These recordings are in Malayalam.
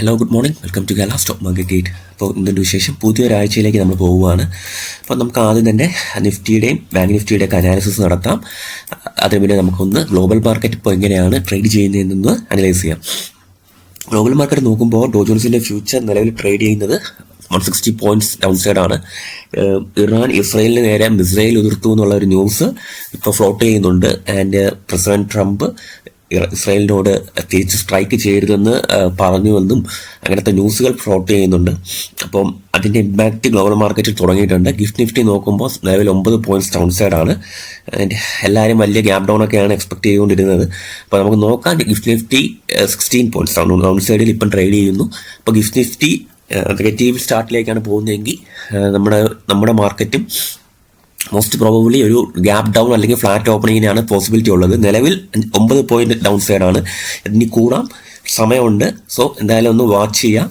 Hello good morning, welcome to Kerala stock market gate. അപ്പോൾ ഇന്നത്തെ വിശേഷം പുതിയൊരാഴ്ചയിലേക്ക് നമ്മൾ പോവുകയാണ്. അപ്പോൾ നമുക്ക് ആദ്യം തന്നെ നിഫ്റ്റിയുടെയും ബാങ്ക് നിഫ്റ്റിയുടെയൊക്കെ അനാലിസിസ് നടത്താം. അതിന് മുന്നേ നമുക്കൊന്ന് ഗ്ലോബൽ മാർക്കറ്റ് ഇപ്പോൾ എങ്ങനെയാണ് ട്രേഡ് ചെയ്യുന്നതെന്ന് അനലൈസ് ചെയ്യാം. ഗ്ലോബൽ മാർക്കറ്റ് നോക്കുമ്പോൾ ഡോ ജോൺസിൻ്റെ ഫ്യൂച്ചർ നിലവിൽ ട്രേഡ് ചെയ്യുന്നത് 160 പോയിന്റ്സ് ഡൗൺ സൈഡാണ്. ഇറാൻ ഇസ്രയേലിന് നേരെ മിസൈൽ ഉതിർത്തു എന്നുള്ള ഒരു ന്യൂസ് ഇപ്പോൾ ഫ്ലോട്ട് ചെയ്യുന്നുണ്ട്. ആൻഡ് പ്രസിഡന്റ് ട്രംപ് ഇസ്രായേലിനോട് തിരിച്ച് സ്ട്രൈക്ക് ചെയ്യരുതെന്ന് പറഞ്ഞുവെന്നും അങ്ങനത്തെ ന്യൂസുകൾ ഫ്ലോട്ട് ചെയ്യുന്നുണ്ട്. അപ്പം അതിൻ്റെ ഇമ്പാക്റ്റ് ഗ്ലോബൽ മാർക്കറ്റിൽ തുടങ്ങിയിട്ടുണ്ട്. ഗിഫ്റ്റ് നിഫ്റ്റി നോക്കുമ്പോൾ നിലവിൽ 9 പോയിന്റ്സ് ഡൗൺ സൈഡാണ്. ആൻഡ് എല്ലാവരും വലിയ ഗ്യാപ് ഡൗൺ ഒക്കെയാണ് എക്സ്പെക്ട് ചെയ്തുകൊണ്ടിരുന്നത്. അപ്പോൾ നമുക്ക് നോക്കാം. ഗിഫ്റ്റ് നിഫ്റ്റി 16 പോയിന്റ്സ് ഡൗൺ സൈഡിൽ ഇപ്പം ട്രേഡ് ചെയ്യുന്നു. അപ്പോൾ ഗിഫ്റ്റ് നിഫ്റ്റി നെഗറ്റീവ് സ്റ്റാർട്ടിലേക്കാണ് പോകുന്നതെങ്കിൽ നമ്മുടെ മാർക്കറ്റും മോസ്റ്റ് പ്രോബബ്ലി ഒരു ഗ്യാപ് ഡൗൺ അല്ലെങ്കിൽ ഫ്ലാറ്റ് ഓപ്പണിങ്ങിനാണ് പോസിബിലിറ്റി ഉള്ളത്. നിലവിൽ 9 പോയിന്റ് ഡൗൺ സൈഡാണ്. ഇനി കൂടാം, സമയമുണ്ട്. സോ എന്തായാലും ഒന്ന് വാച്ച് ചെയ്യാം.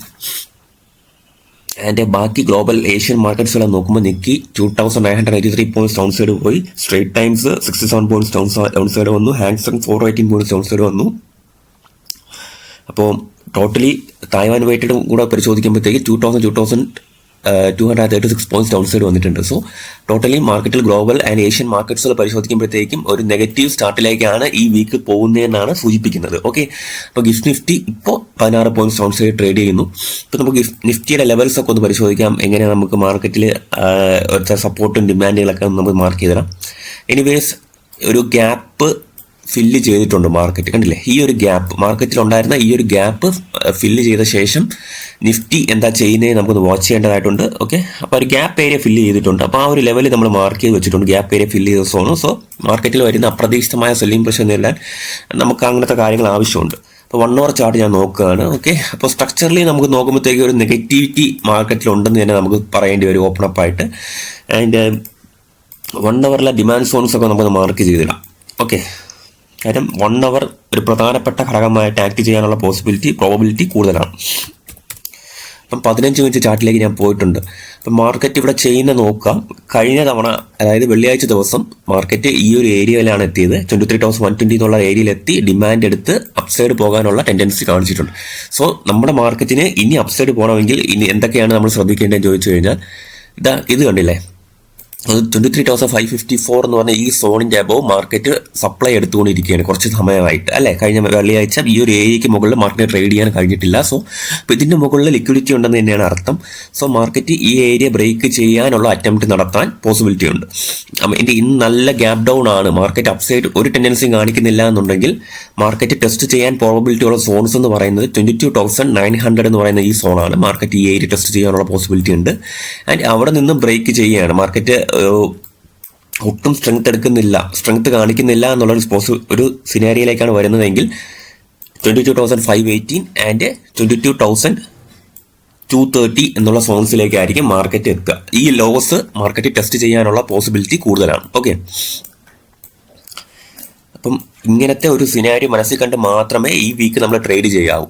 ആൻഡ് ബാക്കി ഗ്ലോബൽ ഏഷ്യൻ മാർക്കറ്റ്സുകളെ നോക്കുമ്പോൾ നിക്കി 2983 പോയിന്റ്സ് ഡൗൺ സൈഡ് പോയി. Straight times 67 points down side വന്നു. ഹാങ്സങ് 418 പോയിന്റ്സ് ഡൗൺ സൈഡ് വന്നു. അപ്പോൾ ടോട്ടലി തായ്വാൻ വെയിറ്റഡ് കൂടെ പരിശോധിക്കുമ്പോഴത്തേക്ക് 236 പോയിന്റ്സ് ഡൗൺ സൈഡ് വന്നിട്ടുണ്ട്. സോ ടോട്ടലി മാർക്കറ്റിൽ ഗ്ലോബൽ ആൻഡ് ഏഷ്യൻ മാർക്കറ്റ്സുകൾ പരിശോധിക്കുമ്പോഴത്തേക്കും ഒരു നെഗറ്റീവ് സ്റ്റാർട്ടിലേക്കാണ് ഈ വീക്ക് പോകുന്നതെന്നാണ് സൂചിപ്പിക്കുന്നത്. ഓക്കെ, അപ്പോൾ ഗിഫ്റ്റ് നിഫ്റ്റി ഇപ്പോൾ 16 പോയിന്റ്സ് ഡൗൺ സൈഡ് ട്രേഡ് ചെയ്യുന്നു. ഇപ്പോൾ നമുക്ക് നിഫ്റ്റിയുടെ ലെവൽസ് ഒക്കെ ഒന്ന് പരിശോധിക്കാം. എങ്ങനെ നമുക്ക് മാർക്കറ്റിൽ സപ്പോർട്ടും ഡിമാൻഡുകളൊക്കെ നമുക്ക് മാർക്ക് ചെയ്ത് തരാം. എനിവേസ് ഒരു ഗ്യാപ്പ് ഫില്ല് ചെയ്തിട്ടുണ്ട് മാർക്കറ്റ്. കണ്ടില്ലേ, ഈ ഒരു ഗ്യാപ്പ് മാർക്കറ്റിലുണ്ടായിരുന്ന ഈ ഒരു ഗ്യാപ്പ് ഫില്ല് ചെയ്ത ശേഷം നിഫ്റ്റി എന്താ ചെയ്യുന്നത് നമുക്കൊന്ന് വാച്ച് ചെയ്യേണ്ടതായിട്ടുണ്ട്. ഓക്കെ, അപ്പോൾ ഒരു ഗ്യാപ്പ് ഏരിയ ഫില്ല് ചെയ്തിട്ടുണ്ട്. അപ്പോൾ ആ ഒരു ലെവലിൽ നമ്മൾ മാർക്ക് ചെയ്ത് വെച്ചിട്ടുണ്ട്, ഗ്യാപ്പ് ഏരിയ ഫില്ല് ചെയ്ത സോണ്. സോ മാർക്കറ്റിൽ വരുന്ന അപ്രതീക്ഷിതമായ സെല്ലിംഗ് പ്രഷർ നേരിടാൻ നമുക്ക് അങ്ങനത്തെ കാര്യങ്ങൾ ആവശ്യമുണ്ട്. അപ്പോൾ 1 hour ചാർട്ട് ഞാൻ നോക്കുകയാണ്. ഓക്കെ, അപ്പോൾ സ്ട്രക്ചറലി നമുക്ക് നോക്കുമ്പോഴത്തേക്ക് ഒരു നെഗറ്റിവിറ്റി മാർക്കറ്റിലുണ്ടെന്ന് തന്നെ നമുക്ക് പറയേണ്ടി വരും ഓപ്പൺ അപ്പ് ആയിട്ട്. ആൻഡ് 1 hourലെ ഡിമാൻഡ് സോൺസ് ഒക്കെ നമുക്ക് മാർക്ക് ചെയ്തിടാം. ഓക്കെ, കാര്യം 1 hour ഒരു പ്രധാനപ്പെട്ട ഘടകമായിട്ട് ആക്ട് ചെയ്യാനുള്ള പ്രോബബിലിറ്റി കൂടുതലാണ്. അപ്പം 15 മിനിറ്റ് ചാർട്ടിലേക്ക് ഞാൻ പോയിട്ടുണ്ട്. അപ്പം മാർക്കറ്റ് ഇവിടെ ചെയ്യുന്ന നോക്കാം. കഴിഞ്ഞ തവണ, അതായത് വെള്ളിയാഴ്ച ദിവസം മാർക്കറ്റ് ഈ ഒരു ഏരിയയിലാണ് എത്തിയത്. 23,120 എന്നുള്ള ഏരിയയിലെത്തി ഡിമാൻഡ് എടുത്ത് അപ്സൈഡ് പോകാനുള്ള ടെൻഡൻസി കാണിച്ചിട്ടുണ്ട്. സോ നമ്മുടെ മാർക്കറ്റിന് ഇനി അപ്സൈഡ് പോകണമെങ്കിൽ ഇനി എന്തൊക്കെയാണ് നമ്മൾ ശ്രദ്ധിക്കേണ്ടതെന്ന് ചോദിച്ചു കഴിഞ്ഞാൽ ഇത് കണ്ടില്ലേ, 23,554 എന്ന് പറഞ്ഞ ഈ സോണിന്റെ അബവ് മാർക്കറ്റ് സപ്ലൈ എടുത്തുകൊണ്ടിരിക്കുകയാണ് കുറച്ച് സമയമായിട്ട്, അല്ലേ? കഴിഞ്ഞ വെള്ളിയാഴ്ച ഈ ഒരു ഏരിയയ്ക്ക് മുകളിൽ മാർക്കറ്റ് ട്രേഡ് ചെയ്യാൻ കഴിഞ്ഞിട്ടില്ല. സോ അപ്പോൾ ഇതിന്റെ മുകളിൽ ലിക്വിഡിറ്റി ഉണ്ടെന്ന് തന്നെയാണ് അർത്ഥം. സോ മാർക്കറ്റ് ഈ ഏരിയ ബ്രേക്ക് ചെയ്യാനുള്ള അറ്റംപ്റ്റ് നടത്താൻ പോസിബിലിറ്റി ഉണ്ട്. ഇതിന്റെ ഇന്ന് നല്ല ഗ്യാപ് ഡൗൺ ആണ്. മാർക്കറ്റ് അപ്സൈഡ് ഒരു ടെൻഡൻസിയും കാണിക്കുന്നില്ല എന്നുണ്ടെങ്കിൽ മാർക്കറ്റ് ടെസ്റ്റ് ചെയ്യാൻ പ്രോബബിലിറ്റി ഉള്ള സോൺസ് എന്ന് പറയുന്നത് 22,900 എന്ന് പറയുന്ന ഈ സോണാണ്. മാർക്കറ്റ് ഈ ഏരിയ ടെസ്റ്റ് ചെയ്യാനുള്ള പോസിബിലിറ്റി ഉണ്ട്. ആൻഡ് അവിടെ നിന്നും ബ്രേക്ക് ചെയ്യുകയാണ്. മാർക്കറ്റ് ഒട്ടും സ്ട്രെങ്ത് കാണിക്കുന്നില്ല എന്നുള്ള ഒരു സിനാരിയിലേക്കാണ് വരുന്നതെങ്കിൽ 22,518 ആൻഡ് 22,230 എന്നുള്ള സോൺസിലേക്കായിരിക്കും മാർക്കറ്റ് എത്തുക. ഈ ലോസ് മാർക്കറ്റ് ടെസ്റ്റ് ചെയ്യാനുള്ള പോസിബിലിറ്റി കൂടുതലാണ്. ഓക്കെ, അപ്പം ഇങ്ങനത്തെ ഒരു സിനാരി മനസ്സിൽ കണ്ട് മാത്രമേ ഈ വീക്ക് നമ്മൾ ട്രേഡ് ചെയ്യാവൂ.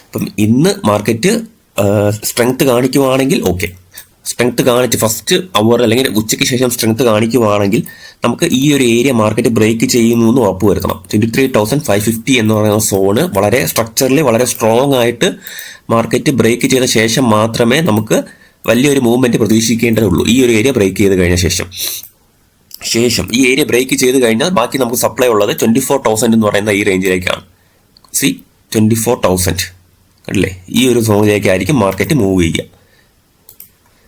അപ്പം ഇന്ന് മാർക്കറ്റ് സ്ട്രെങ്ത് കാണിക്കുവാണെങ്കിൽ ഓക്കെ, സ്ട്രെങ്ത് കാണിച്ച് ഫസ്റ്റ് അവർ അല്ലെങ്കിൽ ഉച്ചയ്ക്ക് ശേഷം സ്ട്രെങ്ത് കാണിക്കുവാണെങ്കിൽ നമുക്ക് ഈ ഒരു ഏരിയ മാർക്കറ്റ് ബ്രേക്ക് ചെയ്യുന്നു എന്ന് ഉറപ്പുവരുത്തണം. 23,550 എന്ന് പറയുന്ന സോണ് വളരെ സ്ട്രക്ചറലി വളരെ സ്ട്രോങ് ആയിട്ട് മാർക്കറ്റ് ബ്രേക്ക് ചെയ്ത ശേഷം മാത്രമേ നമുക്ക് വലിയൊരു മൂവ്മെന്റ് പ്രതീക്ഷിക്കേണ്ടതുള്ളൂ. ഈ ഒരു ഏരിയ ബ്രേക്ക് ചെയ്ത് കഴിഞ്ഞ ശേഷം ഈ ഏരിയ ബ്രേക്ക് ചെയ്ത് കഴിഞ്ഞാൽ ബാക്കി നമുക്ക് സപ്ലൈ ഉള്ളത് 24,000 എന്ന് പറയുന്ന ഈ റേഞ്ചിലേക്കാണ്. 24,000 അല്ലേ, ഈ ഒരു സോണിലേക്കായിരിക്കും മാർക്കറ്റ് മൂവ് ചെയ്യുക.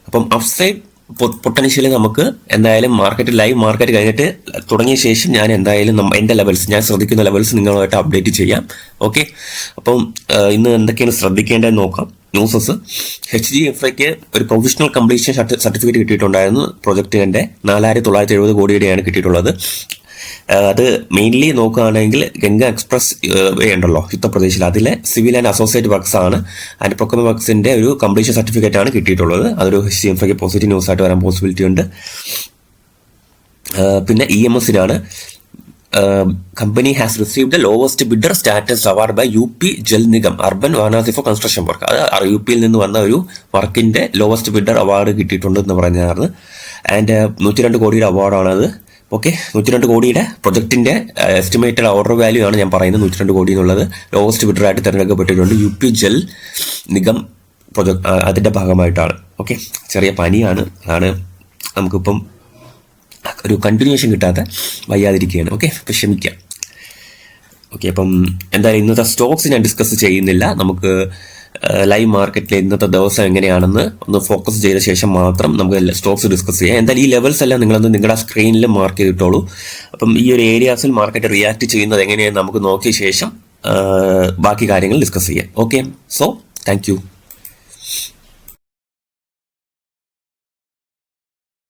അപ്പം അപ്സൈഡ് പൊട്ടൻഷ്യലി നമുക്ക് എന്തായാലും ലൈവ് മാർക്കറ്റ് കഴിഞ്ഞിട്ട് തുടങ്ങിയ ശേഷം ഞാൻ എന്തായാലും എൻ്റെ ഞാൻ ശ്രദ്ധിക്കുന്ന ലെവൽസ് നിങ്ങളുമായിട്ട് അപ്ഡേറ്റ് ചെയ്യാം. ഓക്കെ, അപ്പം ഇന്ന് എന്തൊക്കെയാണ് ശ്രദ്ധിക്കേണ്ടതെന്ന് നോക്കാം. ന്യൂസസ്, HDFIക്ക് ഒരു പ്രൊവിഷണൽ കംപ്ലീഷൻ സർട്ടിഫിക്കറ്റ് കിട്ടിയിട്ടുണ്ടായിരുന്നു. പ്രൊജക്ടിൻ്റെ 4,970 കോടിയുടെയാണ് കിട്ടിയിട്ടുള്ളത്. അത് മെയിൻലി നോക്കുകയാണെങ്കിൽ ഗംഗ എക്സ്പ്രസ് വേ ഉണ്ടല്ലോ ഉത്തർപ്രദേശിൽ, അതിലെ സിവിൽ ആൻഡ് അസോസിയേറ്റ് വർക്ക്സ് ആണ്. ആൻഡ് പ്രൊക്യൂർമെന്റ് വർക്ക്സിന്റെ ഒരു കംപ്ലീഷൻ സർട്ടിഫിക്കറ്റ് ആണ് കിട്ടിയിട്ടുള്ളത്. അതൊരു HDFIക്ക് പോസിറ്റീവ് ന്യൂസ് ആയിട്ട് വരാൻ പോസിബിലിറ്റി ഉണ്ട്. പിന്നെ EMSനാണ്. Company has received the lowest bidder status award by UP Jal Nigam urban Varanasi for construction work. അത് UPയിൽ നിന്ന് വന്ന ഒരു വർക്കിന്റെ ലോവസ്റ്റ് ബിഡർ അവാർഡ് കിട്ടിയിട്ടുണ്ട് എന്ന് പറഞ്ഞാണ്. ആൻഡ് 102 കോടിയുടെ അവാർഡാണത്. ഓക്കെ, 102 കോടിയുടെ പ്രൊജക്ടിന്റെ എസ്റ്റിമേറ്റഡ് ഓർഡർ വാല്യൂ ആണ് ഞാൻ പറയുന്നത്. 102 കോടി എന്നുള്ളത് ലോവസ്റ്റ് ബിഡർ ആയിട്ട് തിരഞ്ഞെടുക്കപ്പെട്ടിട്ടുണ്ട്. UP ജൽ നിഗം പ്രൊജക്ട് അതിന്റെ ഭാഗമായിട്ടാണ്. ഓക്കെ, ചെറിയ പനിയാണ്, അതാണ് നമുക്കിപ്പം ഒരു കണ്ടിന്യൂഷൻ കിട്ടാത്ത വയ്യാതിരിക്കുകയാണ്. ഓക്കെ, അപ്പം ക്ഷമിക്കാം. ഓക്കെ, അപ്പം എന്തായാലും ഇന്നത്തെ സ്റ്റോക്സ് ഞാൻ ഡിസ്കസ് ചെയ്യുന്നില്ല. നമുക്ക് ലൈവ് മാർക്കറ്റിലെ ഇന്നത്തെ ദിവസം എങ്ങനെയാണെന്ന് ഒന്ന് ഫോക്കസ് ചെയ്ത ശേഷം മാത്രം നമുക്ക് സ്റ്റോക്സ് ഡിസ്കസ് ചെയ്യാം. എന്തായാലും ഈ ലെവൽസ് എല്ലാം നിങ്ങളൊന്ന് നിങ്ങളുടെ സ്ക്രീനിൽ മാർക്ക് ചെയ്തിട്ടോളൂ. അപ്പം ഈ ഒരു ഏരിയാസിൽ മാർക്കറ്റ് റിയാക്ട് ചെയ്യുന്നത് എങ്ങനെയാണെന്ന് നമുക്ക് നോക്കിയ ശേഷം ബാക്കി കാര്യങ്ങൾ ഡിസ്കസ് ചെയ്യാം. Okay, so thank you.